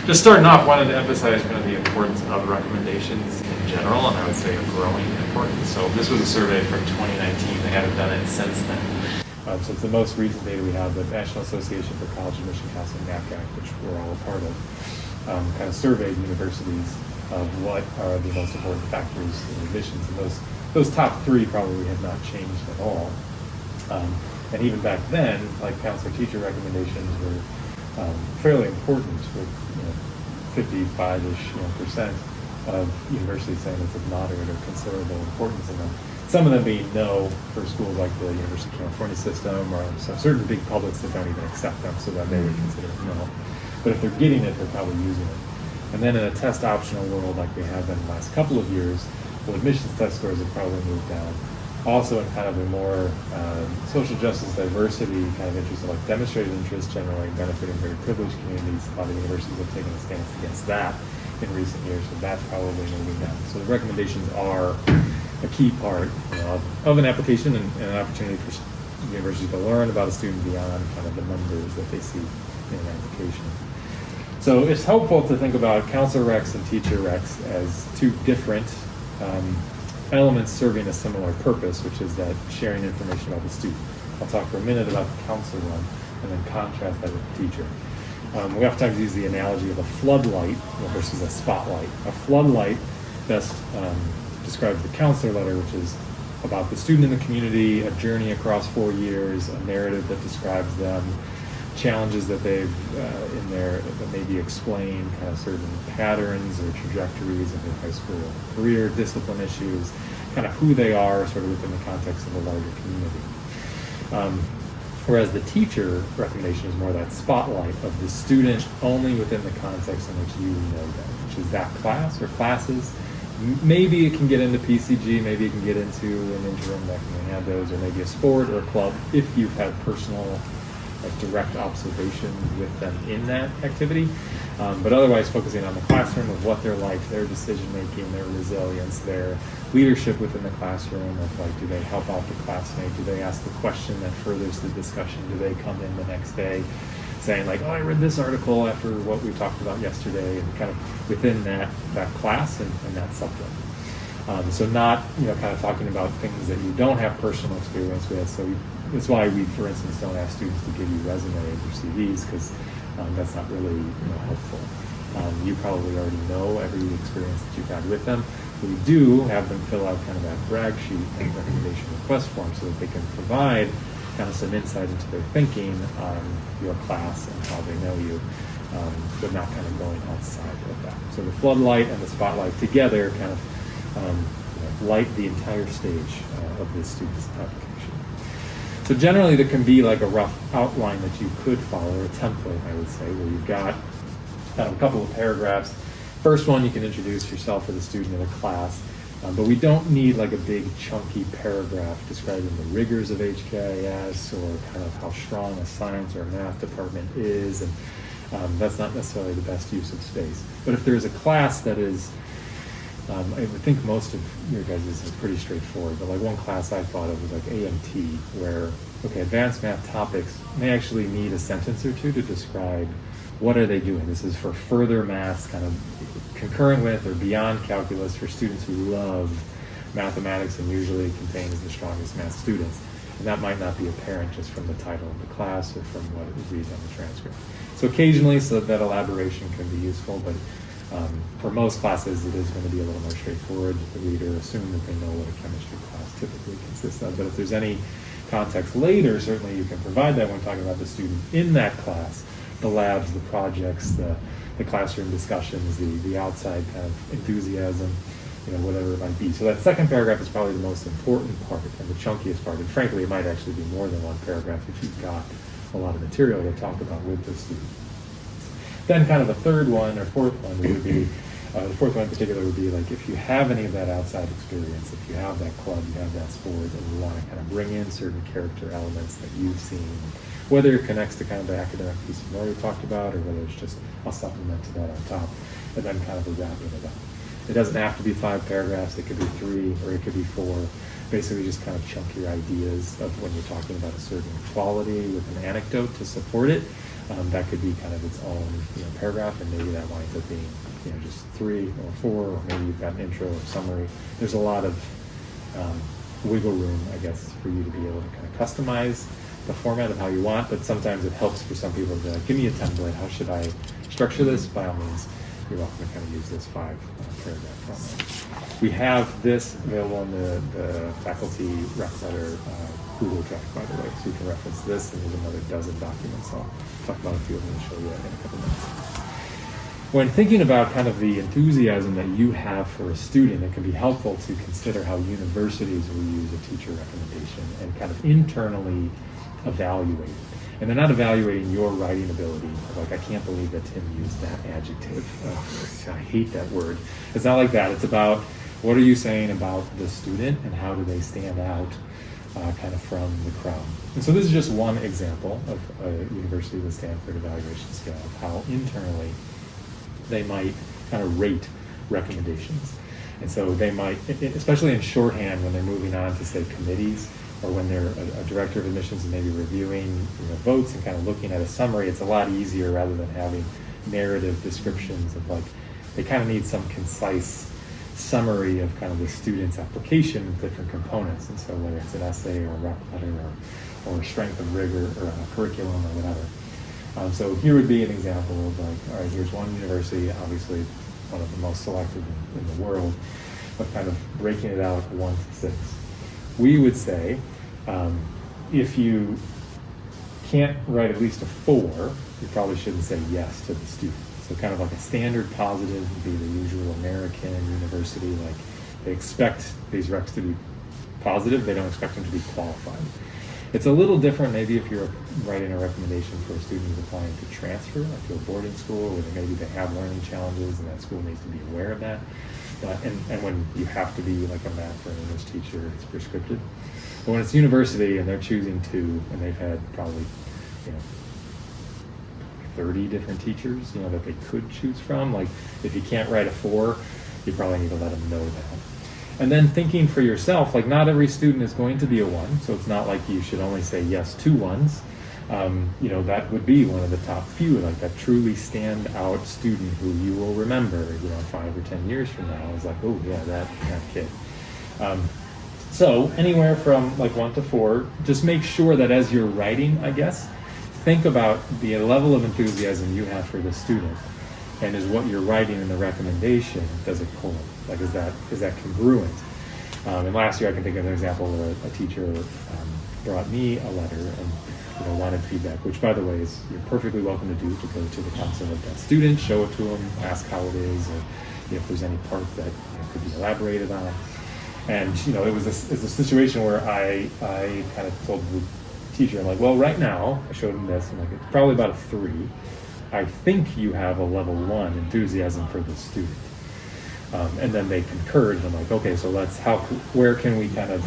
just starting off, wanted to emphasize kind of the importance of recommendations in general, and I would say a growing importance. So this was a survey from 2019. They haven't done it since then. So it's the most recent data we have. The National Association for College Admission Counseling, NACAC, which we're all a part of, kind of surveyed universities of what are the most important factors in admissions, and those top three probably have not changed at all. And even back then, like counselor-teacher recommendations were fairly important, with 55-ish percent of universities saying it's of moderate or considerable importance in them. Some of them being no for schools like the University of California system, or some certain big publics that don't even accept them, so that they would consider it no. But if they're getting it, they're probably using it. And then in a test optional world like we have in the last couple of years, well, admissions test scores have probably moved down. Also in kind of a more social justice diversity kind of interest, like demonstrated interest generally benefiting very privileged communities. A lot of universities have taken a stance against that in recent years, so that's probably moving down. So the recommendations are a key part of an application, and an opportunity for universities to learn about a student beyond kind of the numbers that they see in an application. So it's helpful to think about counselor recs and teacher recs as two different elements serving a similar purpose, which is that sharing information about the student. I'll talk for a minute about the counselor one, and then contrast that with the teacher. We oftentimes use the analogy of a floodlight versus a spotlight. A floodlight best describes the counselor letter, which is about the student in the community, a journey across 4 years, a narrative that describes them, challenges that they've in there that maybe explain kind of certain patterns or trajectories of their high school career, discipline issues, kind of who they are sort of within the context of a larger community. Whereas the teacher recommendation is more that spotlight of the student only within the context in which you know them, which is that class or classes. Maybe it can get into PCG, maybe it can get into an interim that can have those, or maybe a sport or a club if you've had personal direct observation with them in that activity, but otherwise focusing on the classroom, of what they're like, their decision making, their resilience, their leadership within the classroom, of like, do they help out the classmate, do they ask the question that furthers the discussion, do they come in the next day saying like, oh, I read this article after what we talked about yesterday, and kind of within that class and that subject. So not kind of talking about things that you don't have personal experience with. So that's why we, for instance, don't ask students to give you resumes or CVs, because that's not really helpful. You probably already know every experience that you've had with them. But we do have them fill out kind of that brag sheet and recommendation request form, so that they can provide kind of some insight into their thinking on your class and how they know you, but not kind of going outside of that. So the floodlight and the spotlight together kind of light the entire stage of the student's application. So generally there can be like a rough outline that you could follow, a template, I would say, where you've got a couple of paragraphs. First one, you can introduce yourself or the student in a class, but we don't need like a big chunky paragraph describing the rigors of HKIS or kind of how strong a science or a math department is, and that's not necessarily the best use of space. But if there's a class that is, I would think most of your guys' is pretty straightforward, but like one class I thought of was like AMT, where, okay, advanced math topics may actually need a sentence or two to describe what are they doing. This is for further maths, kind of concurrent with or beyond calculus, for students who love mathematics and usually contains the strongest math students. And that might not be apparent just from the title of the class or from what it reads on the transcript. So occasionally, so that elaboration can be useful, but for most classes, it is going to be a little more straightforward. The reader assume that they know what a chemistry class typically consists of. But if there's any context later, certainly you can provide that when talking about the student in that class, the labs, the projects, the classroom discussions, the outside kind of enthusiasm, whatever it might be. So that second paragraph is probably the most important part and the chunkiest part. And frankly, it might actually be more than one paragraph if you've got a lot of material to talk about with the student. Then kind of the third one or fourth one would be, the fourth one in particular would be like, if you have any of that outside experience, if you have that club, you have that sport, and you want to kind of bring in certain character elements that you've seen, whether it connects to kind of the academic piece we already talked about, or whether it's just a supplement to that on top, and then kind of a wrapping it up. It doesn't have to be 5 paragraphs, it could be 3, or it could be 4. Basically just kind of chunk your ideas of when you're talking about a certain quality with an anecdote to support it, That could be kind of its own paragraph, and maybe that winds up being just 3 or 4, or maybe you've got an intro or summary. There's a lot of wiggle room, I guess, for you to be able to kind of customize the format of how you want, but sometimes it helps for some people to be like, give me a template, how should I structure this? By all means, you're welcome to kind of use this 5-paragraph format. We have this available in the faculty rec letter Google Drive, by the way, so you can reference this, and there's another dozen documents. I'll talk about a few of them and show you that in a couple minutes. When thinking about kind of the enthusiasm that you have for a student, it can be helpful to consider how universities will use a teacher recommendation and kind of internally evaluate. And they're not evaluating your writing ability. Like, I can't believe that Tim used that adjective. I hate that word. It's not like that. It's about what are you saying about the student and how do they stand out kind of from the crowd. And so this is just one example of a University of Stanford evaluation scale of how internally they might kind of rate recommendations. And so they might, especially in shorthand when they're moving on to, say, committees, or when they're a director of admissions and maybe reviewing votes and kind of looking at a summary, it's a lot easier rather than having narrative descriptions of, like, they kind of need some concise summary of kind of the student's application with different components. And so whether it's an essay or a rec letter or strength of rigor or a curriculum or whatever. So here would be an example of, like, all right, here's one university, obviously one of the most selected in the world, but kind of breaking it out 1 to 6. We would say, if you can't write at least a 4, you probably shouldn't say yes to the student. So kind of like a standard positive would be the usual American university, like they expect these recs to be positive, they don't expect them to be qualified. It's a little different maybe if you're writing a recommendation for a student who's applying to transfer, like to a boarding school, where maybe they have learning challenges and that school needs to be aware of that. And when you have to be like a math or an English teacher, it's prescriptive. But when it's university and they're choosing to, and they've had probably 30 different teachers that they could choose from, like if you can't write a 4, you probably need to let them know that. And then thinking for yourself, like not every student is going to be a 1, so it's not like you should only say yes to 1s. That would be one of the top few, like that truly stand out student who you will remember, 5 or 10 years from now is like, oh yeah, that kid. So anywhere from like 1 to 4, just make sure that as you're writing, I guess, think about the level of enthusiasm you have for the student, and is what you're writing in the recommendation, does it correlate? Like, is that congruent? And last year I can think of an example where a teacher brought me a letter and wanted feedback, which by the way is you're perfectly welcome to do, to go to the counsel of that student, show it to them, ask how it is, or if there's any part that could be elaborated on. And it was a situation where I kind of told the teacher, I'm like, well, right now I showed him this, I'm like, it's probably about a 3. I think you have a level 1 enthusiasm for the student. And then they concurred, and I'm like, okay, so where can we kind of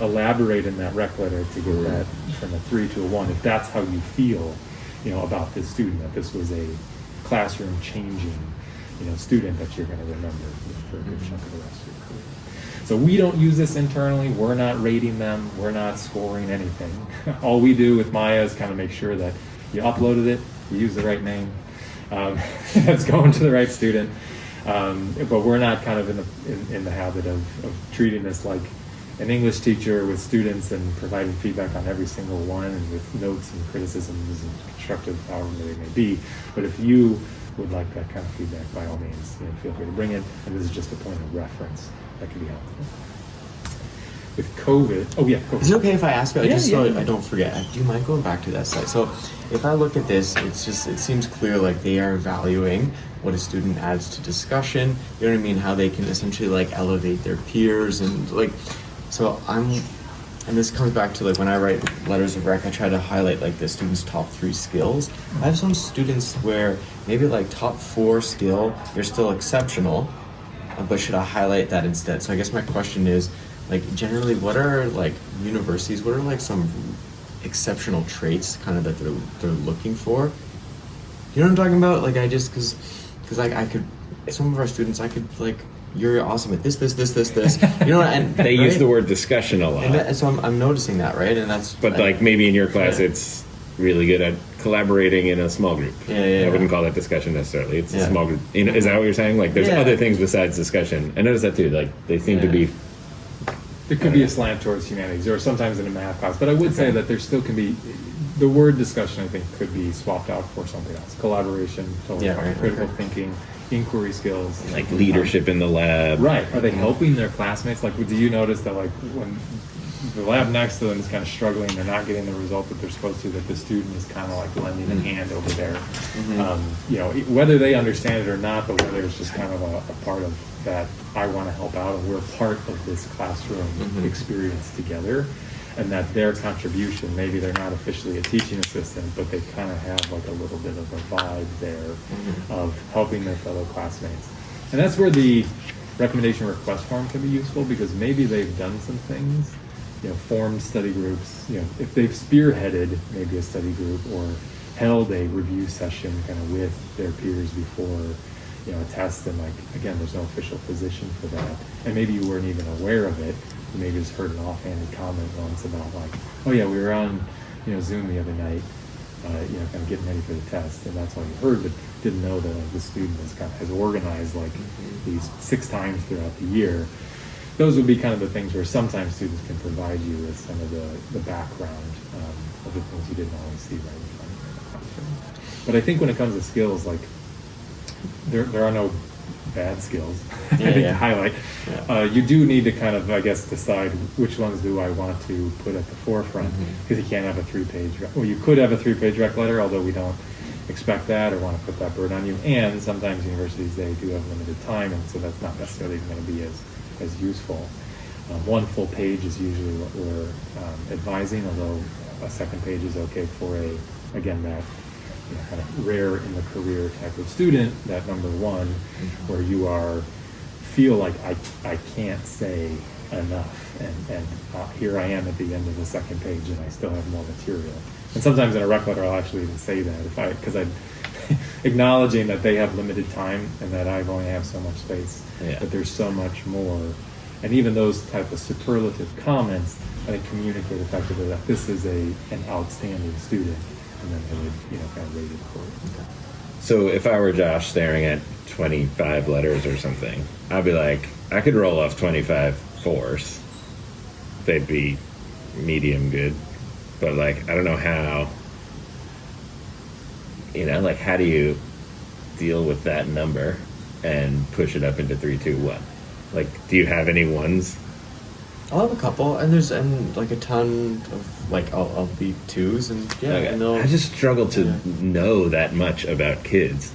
elaborate in that rec letter to get that from a 3 to a 1, if that's how you feel, about this student, that this was a classroom changing, student that you're going to remember for a good chunk of the rest of your career. So we don't use this internally. We're not rating them. We're not scoring anything. All we do with Maya is kind of make sure that you uploaded it, you use the right name, that's going to the right student. But we're not kind of in the habit of treating this like an English teacher with students and providing feedback on every single one, and with notes and criticisms and constructive, however they may be. But if you would like that kind of feedback, by all means, feel free to bring it. And this is just a point of reference that could be helpful. With COVID, go ahead. Is it okay if I ask you, so yeah. I don't forget, do you mind going back to that slide? So if I look at this, it seems clear like they are valuing what a student adds to discussion, you know what I mean, how they can essentially like elevate their peers, and like, so and this comes back to like when I write letters of rec, I try to highlight like the student's top 3 skills. I have some students where maybe like top 4 skill, you're still exceptional, but should I highlight that instead? So I guess my question is, like, generally, what are like universities, what are like some exceptional traits kind of that they're looking for? You know what I'm talking about? Like, because like I could, some of our students, I could like, you're awesome at this, you know, and they right? use the word discussion a lot. And so I'm noticing that, right? And that's, but like maybe in your class it's really good at collaborating in a small group. Yeah. I wouldn't call that discussion necessarily. It's Yeah. a small group. You know, is that what you're saying? Like, there's Yeah. other things besides discussion. I noticed that too. Like, they seem to Yeah. be. There could be a slant towards humanities, or sometimes in a math class. But I would say that there still can be the word discussion. I think could be swapped out for something else. Collaboration, totally Yeah, fine. right, Critical okay. thinking, inquiry skills, Like leadership in the lab. Right? Are they helping their classmates? Like, do you notice that like when the lab next to them is kind of struggling, they're not getting the result that they're supposed to, that the student is kind of like lending a hand over there. You know, whether they understand it or not, but whether it's just kind of a part of that, I want to help out and we're part of this classroom experience together, and that their contribution, maybe they're not officially a teaching assistant, but they kind of have like a little bit of a vibe there of helping their fellow classmates. And that's where the recommendation request form can be useful, because maybe they've done some things, you know, formed study groups, you know, if they've spearheaded maybe a study group or held a review session kind of with their peers before, you know, a test, and like, again, there's no official position for that. And maybe you weren't even aware of it. You maybe just heard an offhanded comment once about like, oh yeah, we were on, you know, Zoom the other night, you know, kind of getting ready for the test, and that's all you heard, but didn't know that like the student has organized like these 6 times throughout the year. Those would be kind of the things where sometimes students can provide you with some of the background of the things you didn't always see right in front of you. But I think when it comes to skills, like there are no bad skills I think to highlight. Yeah. You do need to kind of, I guess, decide which ones do I want to put at the forefront, because you can't have a 3-page, well, you could have a 3-page rec letter, although we don't expect that or want to put that burden on you. And sometimes universities, they do have limited time, and so that's not necessarily going to be as useful. 1 full page is usually what we're advising, although a 2nd page is okay for again, that, you know, kind of rare in the career type of student, that number 1, where you feel like I can't say enough, and here I am at the end of the 2nd page and I still have more material. And sometimes in a rec letter I'll actually even say that, because I'm acknowledging that they have limited time and that I've only have so much space, but there's so much more. And even those type of superlative comments, I think, communicate effectively that this is an outstanding student, and then they would, you know, kind of rate it accordingly. So if I were Josh staring at 25 letters or something, I'd be like, I could roll off 25 4s. They'd be medium good. But like, I don't know how, you know, like, how do you deal with that number and push it up into 3, 2, 1? Like, do you have any ones? I'll have a couple, and like a ton of like I'll be 2s, and Okay. and they'll, I just struggle to Yeah. know that much about kids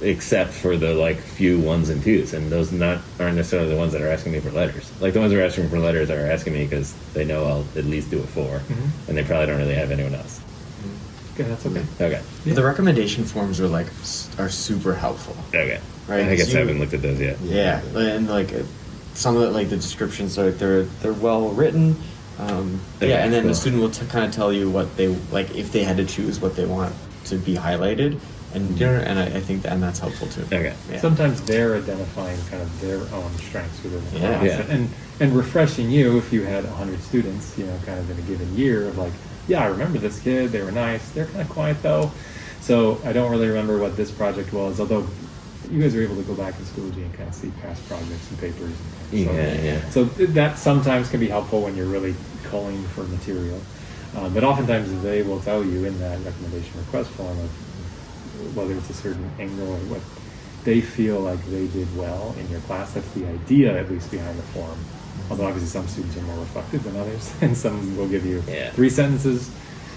except for the like few 1s and 2s, and those aren't necessarily the ones that are asking me for letters. Like, the ones that are asking for letters are asking me because they know I'll at least do a 4, and they probably don't really have anyone else. Okay, that's okay. Okay. the recommendation forms are super helpful. Okay. Right, I guess so I you- haven't looked at those yet. Yeah, and like some of the, like the descriptions are they're well written. Okay, And then cool. the student will kind of tell you what they like, if they had to choose what they want to be highlighted, and you know, and I think that's helpful too. Okay. Yeah. Sometimes they're identifying kind of their own strengths within the Yeah. class, Yeah. and refreshing you if you had 100 students, you know, kind of in a given year, of like, yeah, I remember this kid, they were nice, they're kind of quiet though, so I don't really remember what this project was, although you guys are able to go back in Schoology and kind of see past projects and papers. And Yeah. So that sometimes can be helpful when you're really culling for material. But oftentimes they will tell you in that recommendation request form of whether it's a certain angle or what they feel like they did well in your class. That's the idea, at least, behind the form. Although obviously some students are more reflective than others, and some will give you 3 sentences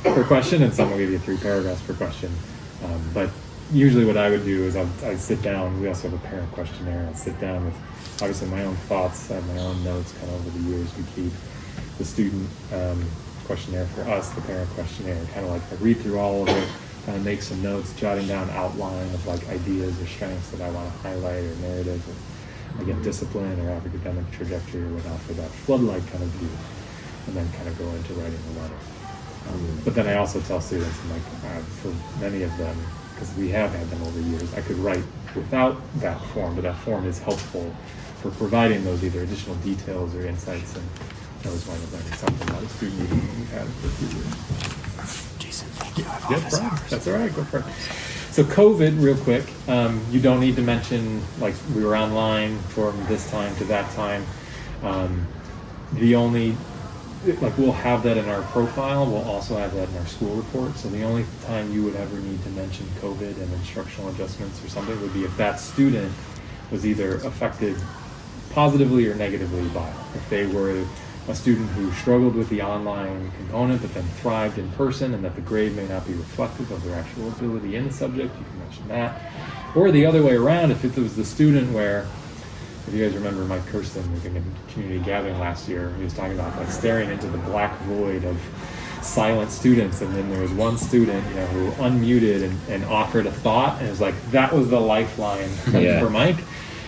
per question, and some will give you 3 paragraphs per question. But usually what I would do is I'd sit down. We also have a parent questionnaire. I'd sit down with obviously my own thoughts. I have my own notes kind of over the years. We keep the student questionnaire for us, the parent questionnaire, kind of like I read through all of it, kind of make some notes, jotting down outline of like ideas or strengths that I want to highlight, or narrative, or again, discipline or academic trajectory, or whatnot, for that floodlight kind of view, and then kind of go into writing the letter. But then I also tell students, I'm like, for many of them, because we have had them over years, I could write without that form, but that form is helpful for providing those either additional details or insights, and I always wind up learning something about a student meeting that we've had for a few years. Jason, thank That's all right. Go for it. So COVID, real quick. You don't need to mention like we were online from this time to that time. The only like we'll have that in our profile. We'll also have that in our school report. So the only time you would ever need to mention COVID and instructional adjustments or something would be if that student was either affected positively or negatively by it. If they were a student who struggled with the online component but then thrived in person and that the grade may not be reflective of their actual ability in the subject, you can mention that. Or the other way around, if it was the student where, if you guys remember Mike Kirsten in a community gathering last year, he was talking about like staring into the black void of silent students, and then there was one student, who unmuted and offered a thought, and it was like that was the lifeline for Mike.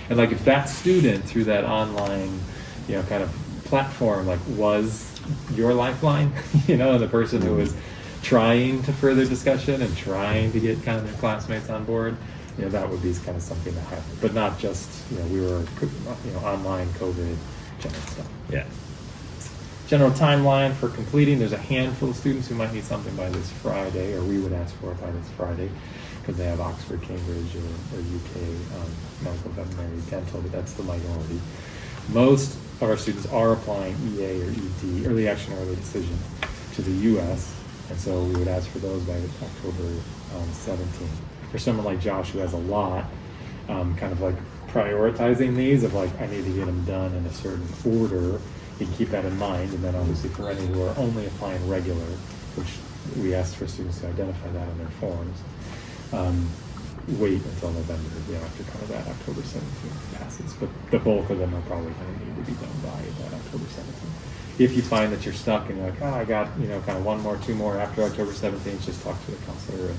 And like if that student through that online, kind of platform like was your lifeline, and the person who was trying to further discussion and trying to get kind of their classmates on board, that would be kind of something that happened. But not just, we were, online COVID general stuff. Yeah. General timeline for completing. There's a handful of students who might need something by this Friday, or we would ask for it by this Friday, because they have Oxford, Cambridge, or UK medical, veterinary, dental, but that's the minority. Most of our students are applying EA or ED, early action, early decision, to the U.S., and so we would ask for those by October 17th. For someone like Josh who has a lot, kind of like prioritizing these of like, I need to get them done in a certain order, you can keep that in mind. And then obviously for any who are only applying regular, which we asked for students to identify that in their forms, wait until November, after kind of that October 17th passes. But the bulk of them are probably going to need to be done by that October 17th. If you find that you're stuck and you're like, I got, kind of one more, two more after October 17th, just talk to the counselor, and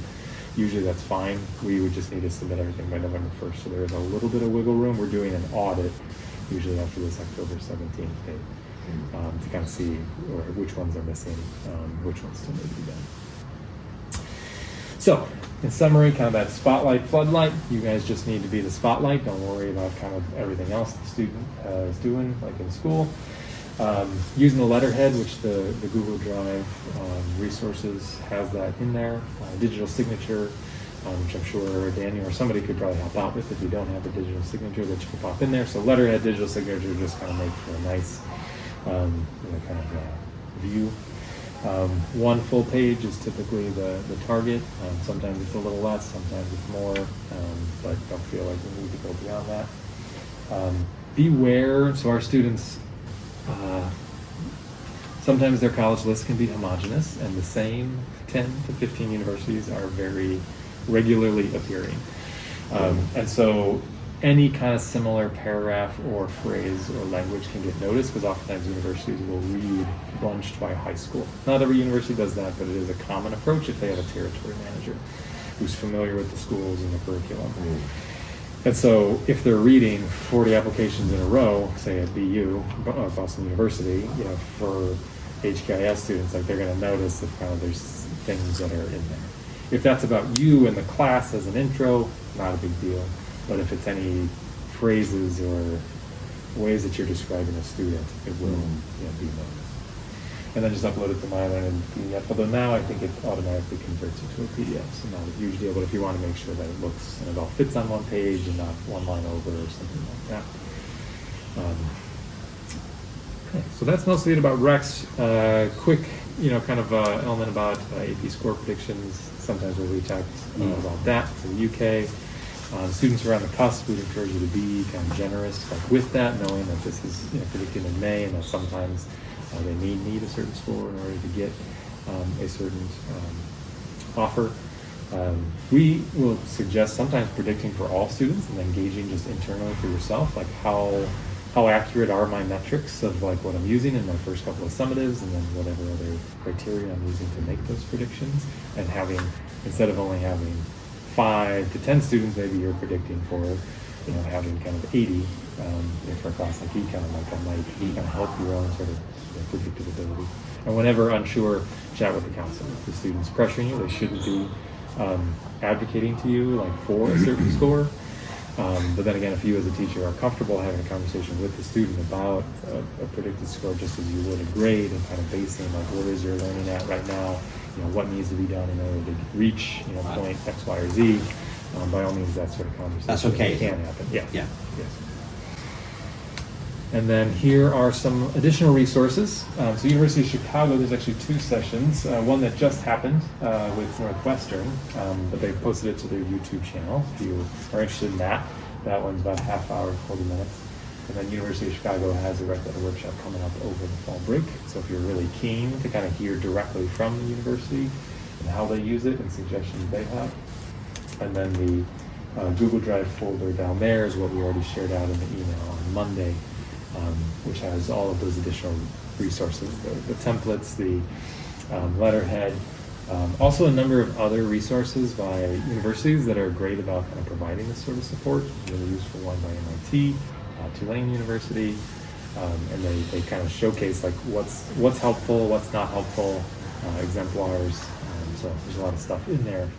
usually that's fine. We would just need to submit everything by November 1st, so there is a little bit of wiggle room. We're doing an audit usually after this October 17th date to kind of see which ones are missing, which ones still need to be done. So, in summary, kind of that spotlight, floodlight, you guys just need to be the spotlight. Don't worry about kind of everything else the student is doing, like in school. Using the letterhead, which the Google Drive resources has that in there. Digital signature, which I'm sure Daniel or somebody could probably help out with if you don't have a digital signature that you can pop in there. So letterhead, digital signature just kind of make for a nice kind of view. One full page is typically the target. Sometimes it's a little less, sometimes it's more, but don't feel like we need to go beyond that. Beware, so our students, sometimes their college list can be homogenous, and the same 10 to 15 universities are very regularly appearing. And so any kind of similar paragraph or phrase or language can get noticed, because oftentimes universities will read bunched by high school. Not every university does that, but it is a common approach if they have a territory manager who's familiar with the schools and the curriculum. And so if they're reading 40 applications in a row, say at BU, Boston University, for HKIS students, like they're going to notice if kind of there's things that are in there. If that's about you and the class as an intro, not a big deal. But if it's any phrases or ways that you're describing a student, it will be noticed. And then just upload it to Mylan and PDF. Although now I think it automatically converts it to a PDF, so not a huge deal. But if you want to make sure that it looks and it all fits on one page and not one line over or something like that. Okay, so that's mostly it about Rex. Quick, kind of element about AP score predictions. Sometimes we'll reach out about that to the UK. Students who are on the cusp, we'd encourage you to be kind of generous with that, knowing that this is predicted in May, and that sometimes they need a certain score in order to get a certain offer. We will suggest sometimes predicting for all students and then gauging just internally for yourself, like how accurate are my metrics of like what I'm using in my first couple of summatives, and then whatever other criteria I'm using to make those predictions, and having, instead of only having 5 to 10 students, maybe you're predicting for, having kind of 80 for a class like econ, like that might kind of help your own sort of predictability. And whenever unsure, chat with the counselor. If the student's pressuring you, they shouldn't be advocating to you like for a certain score. But then again, if you as a teacher are comfortable having a conversation with the student about a predicted score, just as you would a grade, and kind of basing like what is your learning at right now, what needs to be done in order to reach, point X, Y, or Z, by all means, that sort of conversation That's okay. can happen. Yeah. Yeah. Yes. And then here are some additional resources. So University of Chicago, there's actually 2 sessions. One that just happened with Northwestern, but they posted it to their YouTube channel. If you are interested in that, that one's about a half hour, 40 minutes. And then University of Chicago has a Red Letter workshop coming up over the fall break. So if you're really keen to kind of hear directly from the university and how they use it and suggestions they have. And then the Google Drive folder down there is what we already shared out in the email on Monday, which has all of those additional resources, the templates, the letterhead, also a number of other resources by universities that are great about kind of providing this sort of support. Really useful one by MIT, Tulane University, and they kind of showcase like what's helpful, what's not helpful, exemplars. So there's a lot of stuff in there